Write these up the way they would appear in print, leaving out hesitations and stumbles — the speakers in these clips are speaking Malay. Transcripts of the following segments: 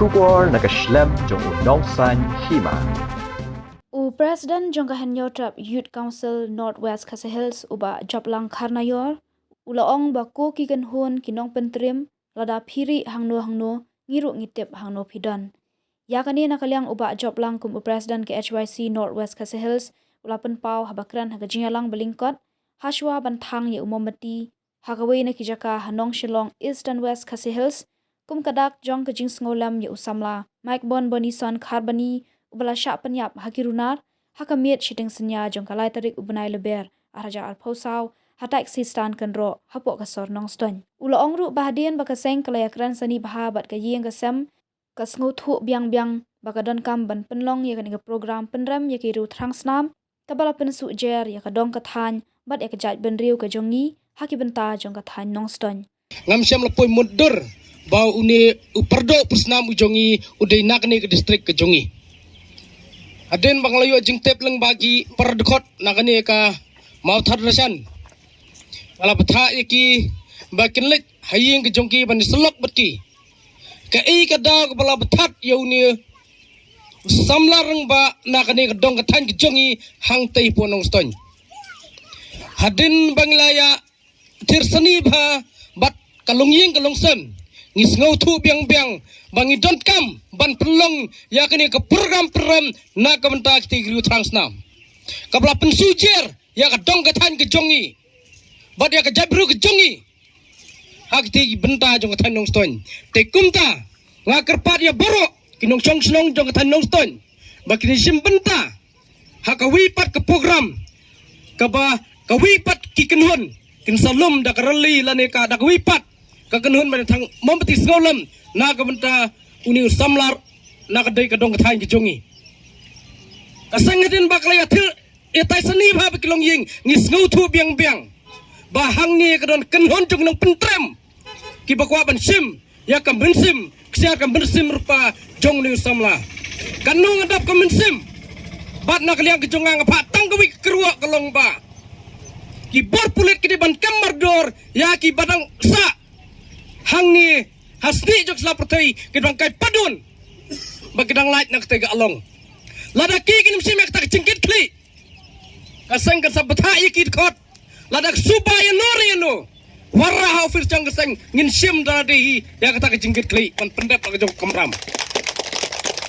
Shubor nakaslem jong unongsan hima. President Jongkahanyo Trap Youth Council Northwest Khasi Hills uba Japlang Kharnayor ulaong bako kikan hun kinong pentrim lada phiri hangno ngiru ngitip hangno pidon. Yakani nakaliang uba Japlang kum President ke HYC Northwest Khasi Hills ulapan pau habakran hagajingalang belingkot haswa bantang ye umomati hagawai na kijaka hanong Shillong East and West Khasi Hills kum kadak jong kajing sengolam ye usamla Mike Bon Bonison Kharbani ubala syak penyap hakirunar hakamiet shiting senya jong kalai tarik ubnai leber araja alposau hatak sistan kenro hapok kasor nong ston ula ongru bahadian bakaseng kalayakran sani bahabat kayeng kasem kasngu thu biang bakadon kam ban penlong ya kaniga program penram ya kiru trangsnam kabala pensu jer ya kadong kathan bat ya kajat benriu ka jongi haki benta jong kathan nong ston ngam syam lepoi mundur bau uni uperdo pusnam ujongi udai nakni ke distrik ke jongi aden banglayu jing tep leng bagi perdekot nakani ka mau thar rasan wala patha iki bakin lek haying ke jongki ban selok betki ka i ka dag bala pathat yauni samlarang ba nakani ka dong ka than ke jongi hang tei ponong ston hadin banglaya tirsani ba bat kalungying kalungsem ngis ngau thu biang bangi don't come ban pelong ya kini ke program na ka benta ti gru transnam kabla pensujer ya ka dong ka than ke jongi bat ya ka jabru ke jongi hak ti benta jong ka than nong ston te kumta nga kerpat ya boro kinong chong snong jong ka than nong ston ba kini sim benta hak wipat ke program ka wipat ki kenhon kin salum da karali lane ka da wipat kakenhun ban thang mompati sngolem na ka benta uni samlar na ka dei ka dong ka thain ki jongi kasangadin baklaya thil etai sani bha bekilong ying ngis ngau thu biang ba hang ni ka don kenhun jong nang pentrem ki bakwa ban sim ya kam bensim ksia kam bensim rupa jong ni samla kanung adap kam bensim bat na kaliang ki jonga ngapa tang ka wi kerua kalong ba ki bor pulit ki ban kamar dor ya ki badang sa hang ni hasni jok sla pertai kidang kai padun bagidang light nak tega along lada ki kinim simek tak cingkit kli kaseng ka sabtha ikit khot lada subaya noriano warra ha office jang kaseng ngin sim dadi ya kata cingkit kli pan pendep ka jok kamram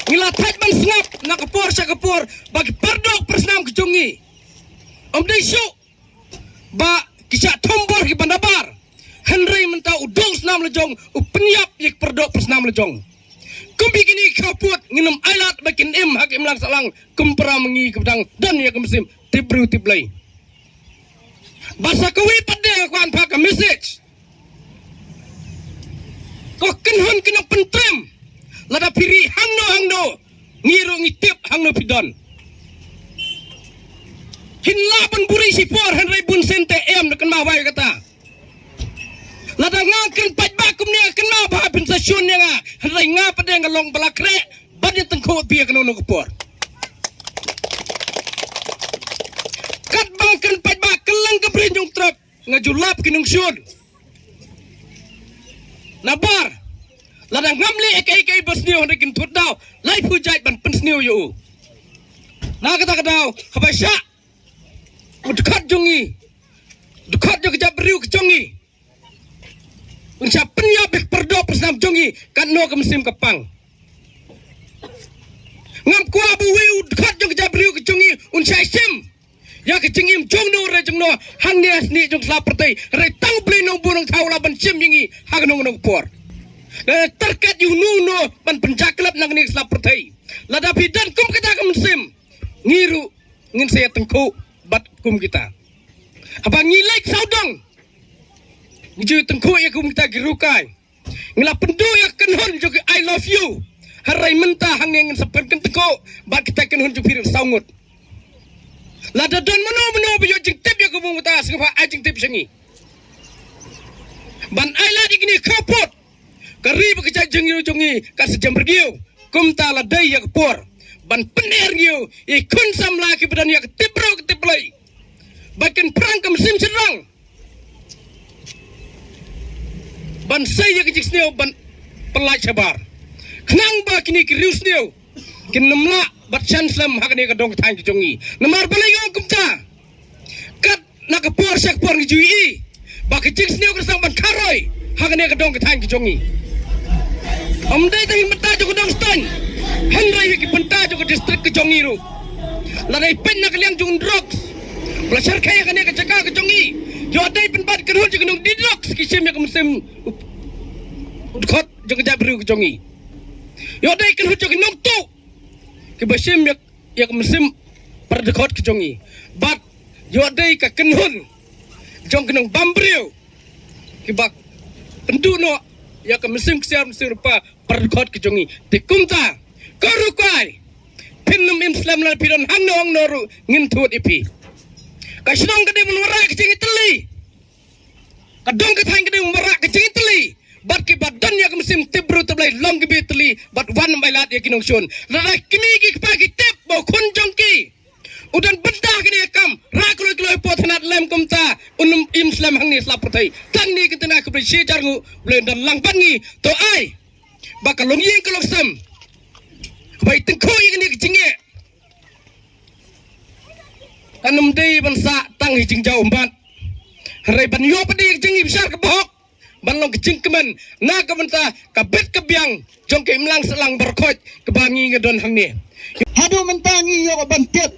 ngila thaj ban snap nak por sa kapor bagi pardok persnam kejongi om dei syu ba kisah tombor ki bandabar Henry mentau udong senam lejong upeniap yik perdok persnam lejong kumbi kini kaput nginum ailat bakin im hak im lang salang kumpera mengi kebedang dan ya kemesim tibru tiblai basa kawi pada kuan pak message kok kenhon kena pentrem lada piri hangno ngiru ngitip hangno pidon hinlapan buri sipor Henry bun sente em dekan mawai kata lada ngakan pajbakum ni akan mabah pensasyon niya nga haray nga pa din ngalong balakre banyan tangkot biya kanunong kapor kat bangkan pajbak kalang kabrin yung trap nga julap kinungsyon nabar lada ngamli eka basniyo na kintut daw lay pujay ban pensniyo yu nakata daw habay siya dekat jongi dekat yung kajabariw kajongi unsya penyabik perdo persnam jongi kan no ke mesim kepang ngam ku abu wiu dekat jong jabriu ke jongi unsya sim ya ke jengim jong no re jong no hang ni asni jong slapertai re tang bli no bunong tau laban sim yingi hang no no por terkat yu no ban penjaklap nang ni slapertai lada bidan kum kita ke mesim ngiru ngin saya tengku bat kum kita abang ngilek saudong Niju tengku ya kum kita girukai ngila pendu ya kenhon juga I love you harai mentah hang yang sepen tengku bat kita kenhon juga piru saungut lada don meno biyo jing tip ya kum kita sengapa ajing tip sengi ban aila digini kaput kari bekerja jeng yu jongi ka sejam bergiu kum ta ladai ya kepor ban pener giu ikun sam laki badan ya ketipro ketiplai bakin perang ke mesim serang ban saya ke jiksneo ban pelai sabar Kenang ba kini kirius niyo. Kinamla bat chanslam hakani ka dong tang jongi. Namar balay yung kumta. Kat nakapor siya por ni jui. Ba kijing niyo ka sang ban karoy. Hakani ka dong tang jongi. Amday tayo mata jo dong stan. Henry ki penta jo district ka jongi ru. Lanai pen nak liang jung drugs. Belajar kaya kan ka jaga ka jongi. Jo adai pen bad kerul jo dong di drugs ki sim ya kumsem. Udkhot jo ka jabru ka jongi. Jo adai kerul jo nong tu. Ki basim ya kumsem perdekot ka jongi. Bat jo adai ka kenhun. Jong kenong bambriu. Ki bak penduno ya kumsem kesiam serupa perdekot ka jongi. Tikumta korukai. Pinum Islam na piron hangno noru ngintut ipi. Kasinong kade menwara kecing itali. Kadong katang kade menwara kecing itali. Bat ki badan ya kemsim tibru tablai long gibi itali. Bat wan bailat ya kinong sun. Rada kimi ki pagi tip bau kun jongki. Udan benda kini kam. Rakul kilo pothanat lem kumta. Unum Islam hangni slapatai. Tang ni kitana kubri syejar ngu. Blendan lang pangi. To ai. Baka longyeng kalok sam. Baik tengkau yang ni kecingnya. Kanum day bansa tang hijing jauh empat. Hari ban yo padi kecing besar kebok. Ban long kecing kemen. Na kementa kabet kebiang. Jong ke imlang selang berkot kebangi ngedon hang ni. Hadu mentangi yo bantet.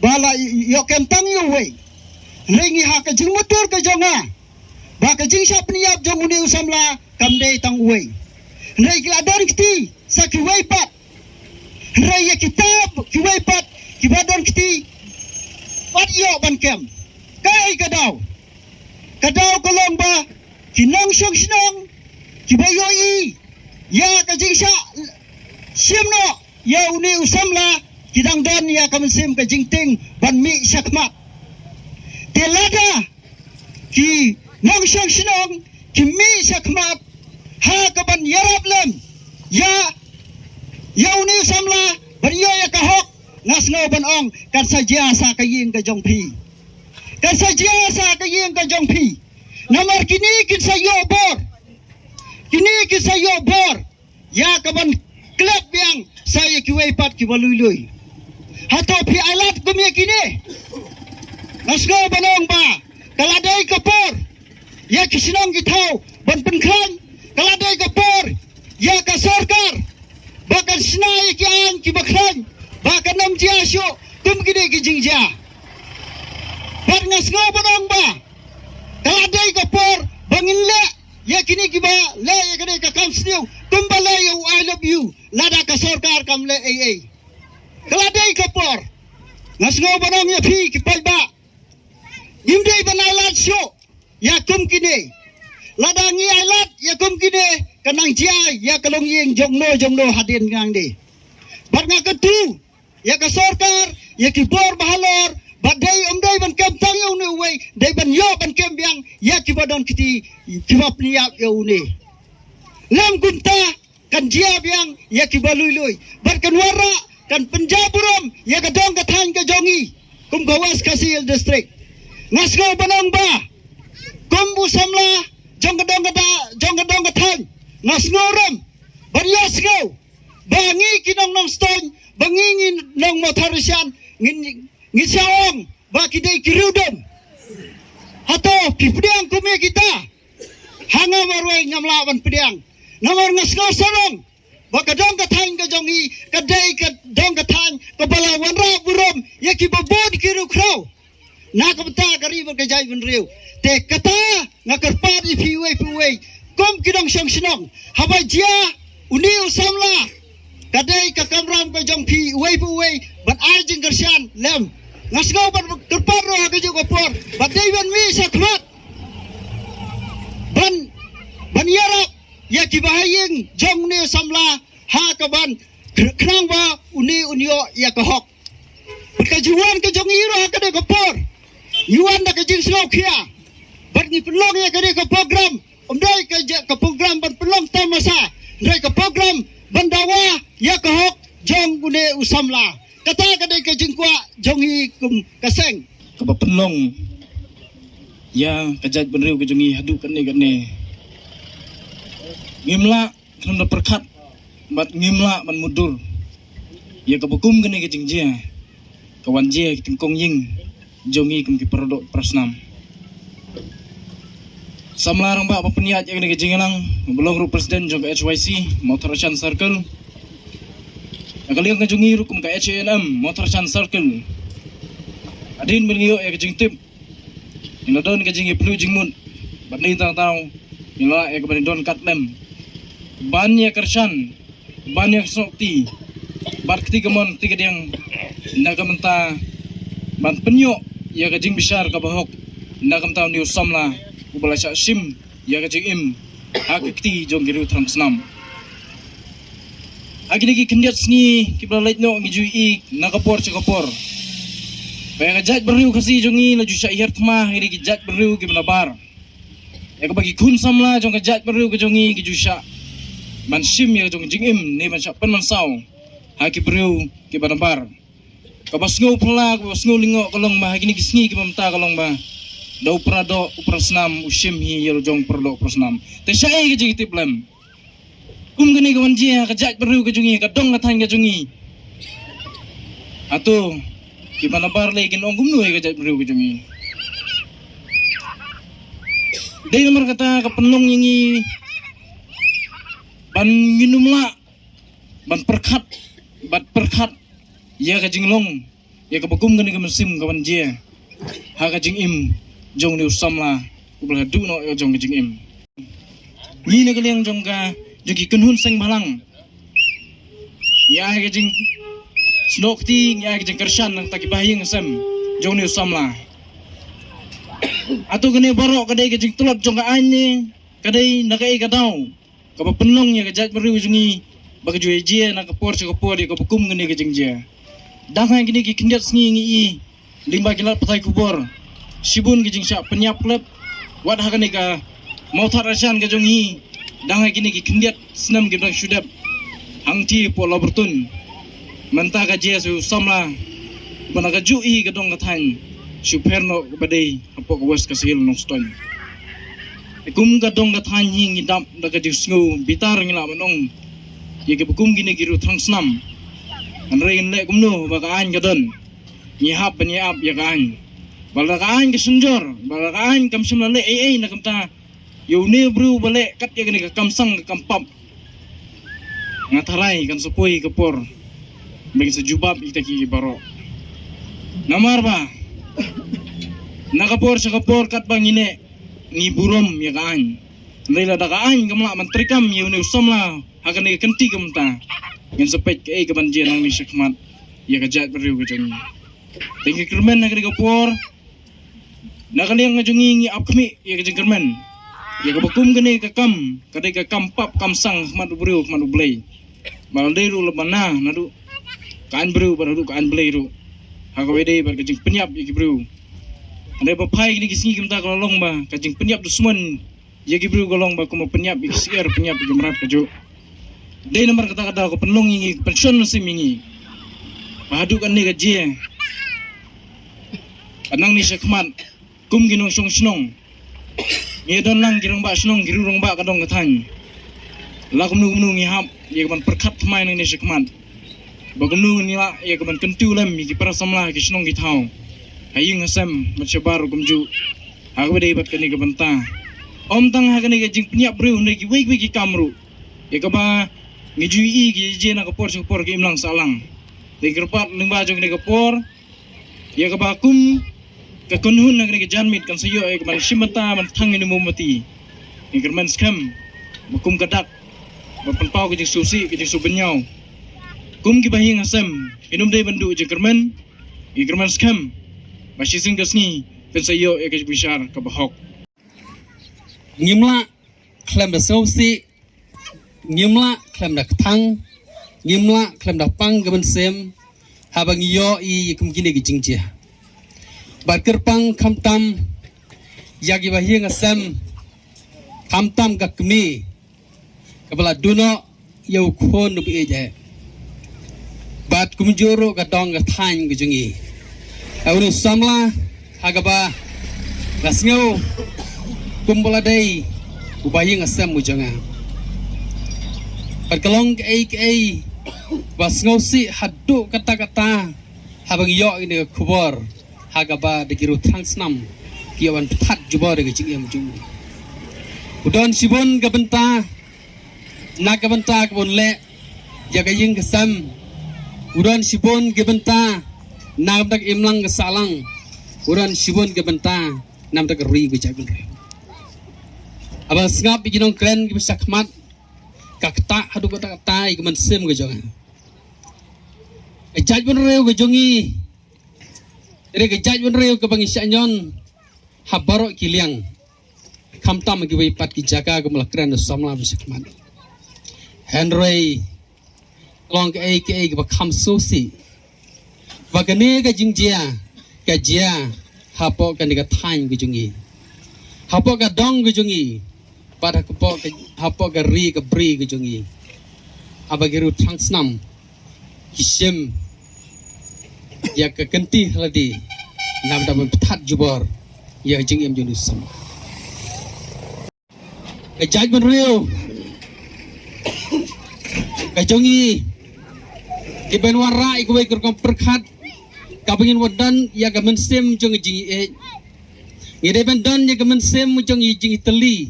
Bala yo kentang yo wei. Ringi ha kecing motor ke jonga. Ba kecing siap niap jong uni usamla kamdei tang wei. Rai kiladon kiti saki wei pat. Raya kitab kiwaipat kibadon kiti pat yo bankem kai kadau kolong ba kinong syong sinong kibayoi ya kajingsa simno ya uni usamla kidang don ya kamsim kajingting ban mi sakmat telada ki nong syong sinong kimi sakmat ha kaban yarab lem ya uni samla beriyo ya kahok ngas ngo ban ong kan saja sa kaying ka jong pi kan saja sa kaying ka jong pi namar kini kin sayo bor ya kaban klub yang saya kiwai pat ki balului hato pi alat kumya kini ngas ngo ban ong ba kaladai kapor ya kisinong gitau ban penkhan kaladai kapor ya ka sarkar bahkan senai kian kibakran bahkan nam jiasyo tum gede gijingja barngas ngo bodong ba kaladai kapor bangin le ya kini kiba le ya kene ka kamsniu tum bale you I love you lada ka sarkar kam le ai kaladai kapor ngas ngo bodong ya phi kipal ba imdei banailat syo ya kum kini ladangi ailat ya kum kini kanang jai ya kalong yeng jongno hadin ngang di bat nga ketu ya ka sarkar ya ki bor bahalor badai omdai ban kem tang yo ne wei dai ban yo ban kem biang ya ki badon kiti kibap niap yo ne lam gunta kan jia biang ya ki balui bat kan wara kan penjaburom ya ka dong ka thang ka jongi kum gawas kasil district ngasgo banong ba kum busamla jong ka dong ka thang ngas ngorem barias go bangi kinong nong stone bangi nong motorisan ngisawang baki dei kirudom hato pipdiang kume kita hanga marwai ngamlawan pediang namor ngas ngosong baka dong katang ka jongi kadai ka dong katang ka balawan ra burom yaki babod kiru kraw nakabta kariban ka jai benriu te kata ngakarpad ipiwe kom kidong syong sinong habai jia uni usamla kadai ka kamram ka jong pi uwei ban ai jing kersian lem ngasgo ban kerpar ro ka jo kopor bat dei ban mi sakmat ban yarap ya ki bahayeng jong ne usamla ha ka ban khnang ba uni unio ya ka hok ka juan ka jong iro ha ka de kopor yuan da ka jing slo khia bat ni pelong ya ka de ka program umdai ke program ban pelong tamasa dai ke program bandawa ya ke hok jong gune usamla kata kadai ke jingkwa jongi kum kaseng ke pelong ya kajat benriu ke jongi hadu kan ne ngimla kena perkat bat ngimla man mudur ya kabukum gani ke jingjia kawan jia tingkong ying jongi kum ki perodok prasnam samlarang ba papeniat yang ke jingelang belong ru presiden jong HYC Motorchan Circle akaliang ke jongi ru kum ka HNM Motorchan Circle adin bengiyo ya ke jingtip inadon ke jingi plu jingmun bat ni tang tang ila ya ke don katlem ban ya kershan ban ya sokti bat ketiga mon tiga yang nagamenta ban penyo ya kajing besar kabahok nagamta ni usamla ubala sya sim ya kajing im akti jong giru transnam agini kendiat sni kiblalait no ngijui nakapor cakapor kaya kajat beriu kasi jongi laju sya ihar tmah ini kajat beriu gimnabar ya kabagi kun samla jong kajat beriu kajongi giju sya man sim ya jong jing im ne man sya pen man saw haki beriu ki banabar kabas ngau pala kabas ngau lingo kalong ba gini kisngi ki mamta kalong ba da uprado uprasnam usim hi yelo jong perdo uprasnam te syai ki jigi tiplem gani kawan jia kajak beriu kajungi kadong kathan kajungi atu ki banabar le kin ongum nu kajak beriu kajungi dei nomor kata kapenong yingi ban minumla ban perkat bat perkat ya kajing long ya kabakum gani kamesim kawan jia ha kajing im jong ni usamla ublah du no ya jong kajing im ni ne kaliang jong ka jogi kenhun seng balang ya kajing snokti ya kajing kershan nang taki bahing sem jong ni usamla atau gani barok kadai kajing tulak jong ka anye kadai nakai kadau kaba penong ya kajat beriu jungi bagi jual jia nak kapor cakapor dia kabukum gani kajing jia dangai gini ki kendiat sngi ngi limba kilat patai kubor sibun kijing syak penyap klep wat hakane ka mautat rasyan ka jongi dangai gini ki kendiat senam gibang syudap hangti po labertun mentah ka jia su samla managa jui ka dong kathan superno badai apo ka was ka sil nong ston ikum ka dong kathan hingi dap daga disngu bitar ngila manong ye ke bukum gini giru trangsnam anrein le kumno bakaan gadon nyihap banyap ya kaan balakaan ke sunjor balakaan kam semla le ai na kamta yune bru bale kat ya gani ka kamsang ka kampap ngatarai kan sepoi kapor bagi sejubab kita ki baro namar ba nakapor sa kapor kat bangine ni burom ya kaan leila da kaan kamla mantrikam yune usamla hakan ni kenti kamta yang sepet ke kaban jia nang ni syakmat ya kajat beriu ke jongi tinggi kermen nak ke por nak liang jongi ngi ap kami ya ke kermen ya ke bakum gani ke kam kadai ke kampap kamsang mat beriu mat ublei malde ru lemana nadu kan beriu baru kan blei ru ha ka wede bar ke penyap ya ke beriu andai bapai ni kisngi kimta kolong ba ke penyap dusman ya ke beriu kolong ba kuma penyap ikisiar penyap ke merat ke jo dei nomor kata-kata ko penlong ingi pension musim ingi padu kan ni gaji anang ni sekmat kum ginong song snong ye don lang girong ba snong girong ba kadong kathan la kum nu ngi hap ye kan perkat mai nang ni sekmat bagum nu ni la ye kan kentu lem ki para samla ki snong ki thau haying asam machabar gumju agwe dei bat kan ni ka banta om tang ha kan ni jing penyap bru ni ki wei ki kamru ye ka ba ngijui ki je na kapor kapor ki imlang salang de kerpat lingba jong ni kapor ya ka bakum ka kunhun na ni janmit kan sayo ay man simata man thang ni mumati ni kerman skam bakum kadak bapanpaw ki susi ki subenyaw kum ki bahing asam inum de bandu je kerman ni kerman skam masih sing kasni kan sayo ay ka bishar ka bahok ngimla klam da susi ngimla klam da thang ngimla klam da pang gaban sem habang yo i kum gine gi jingje barker pang khamtam yagi bahing asam khamtam ka kmi kabala duno yo khon nu bi je bat kum joro ka dong ka thang gi jungi awni samla hagaba gasngau kumbala dei ubahing asam mujanga Berkelong ke bas ngausi hadu kata-kata habang yo ini ke kubor hagaba de kiru tang snam kiawan petat jubor de cing ju udon sibon ke benta nak ke benta ke bon le jaga ying kesam udon sibon ke benta nam tak imlang ke salang udon sibon ke benta nam tak ri ke jagun re abang ngap bijinong kren ke sakmat kakta hadu kata-kata ikaman sem ke jangan Ejaj pun reu ke jongi, ejaj pun reu ke bangisyanyon, habarok kiliang, kamtam ke wipat ki jaga ke melakran samla bisakman. Henry, long ke bakam sosi, bagane ke jia, hapok ke negatain ke jongi, hapok ke dong ke jongi, pada hapok ke ri ke bri ke jongi, abagiru trangsnam. Kisim ya kekenti lagi nam dapat petat jubor ya jengim junusam ejaj menriu kajongi iben wara ikwe kurkom perkat kabingin wadan ya gamen sem jong jingi ngide bendan ya gamen sem jong jingi teli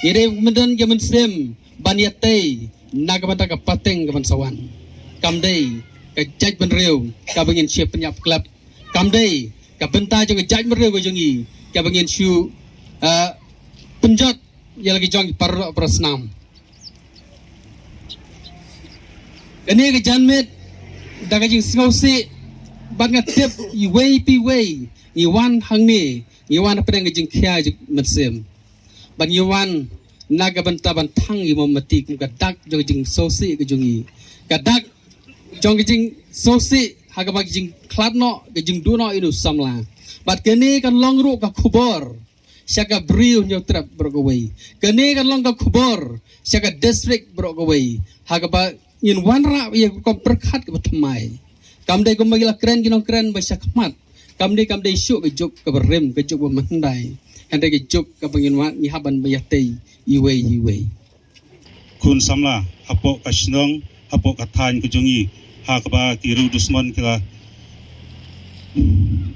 ngide bendan ya gamen sem baniate nagamata kapateng gamen sawan kamdei ke jaj benriu ka bangin siap penyap klub kamdei ka benta jong jaj benriu ke jongi ka bangin shu penjat ya lagi jong par prasnam ini ke janmet daga jing ngausi bat ngatip i wei pi wei i wan hangni i wan pedang jing khia jing matsem ban i wan naga benta bantang i momati kum kadak jong jing sosi ke jongi kadak jong jing sosi hagama jing kladno ke jing duno inu samla bat kene kan longru ka kubor syaka briu nyotrap brogaway kene kan long ka kubor syaka district brogaway hagaba in wanra ya kom perkat ke batamai kamdai ko magila kren ginong kren ba syakmat kamdai syuk ke jok ke berem ke jok mandai hande ke jok ke pengin wa ni haban bayatei iwe kun samla hapok kasnong hapok katan ke jongi hakba kiru dusman kila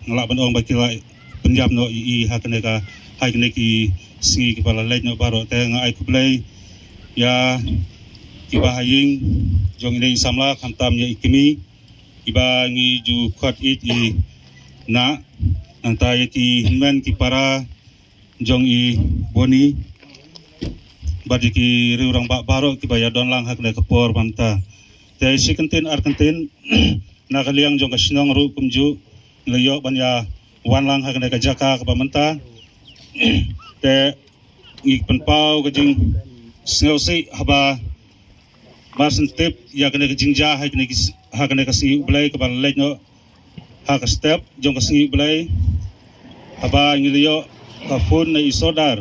ngelak bandong bakila penjam no i hakne ka hakne ki singi kepala lej no baro te ngai kublai ya kiba haying jong ini samla kantam ya ikimi iba ngi ju khot it i na anta ya ki hinman ki para jong i boni badi ki riurang bak baro kiba ya don lang hakne kepor manta te sikentin arkentin nakaliang jong kasnong ru kumju leyo banya wanlang hakne ka jaka ka pamenta te ngi penpau ka jing sngosi haba basen tip ya kene ka jingja hakne ka singi blai ka balai no ha ka step jong ka singi blai haba ngi leyo ka phone na isodar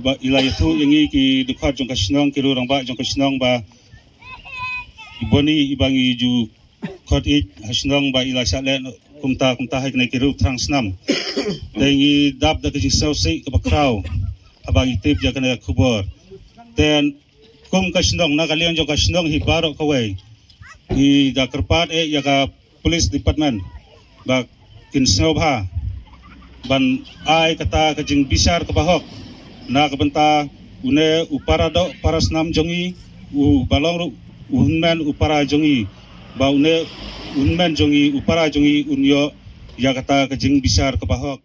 ba ilai tu yangi ki dukhat jong kasnong ki ru rang ba jong kasnong ba iboni ibangi ju khot it hasnong ba ila sale kumta hai kene kiru trangsnam tengi dab da kijing sausi ka bakraw abangi tip ja kene kubor ten kum kasnong nakalian jo kasnong hi baro kawai i da kerpat ya ka police department ba kin snobha ban ai kata kijing bisar ka bahok na kabenta une upara do parasnam jongi u balong unmen upara jongi baune unmen jongi upara jongi unyo yakata kejing bisar kebahok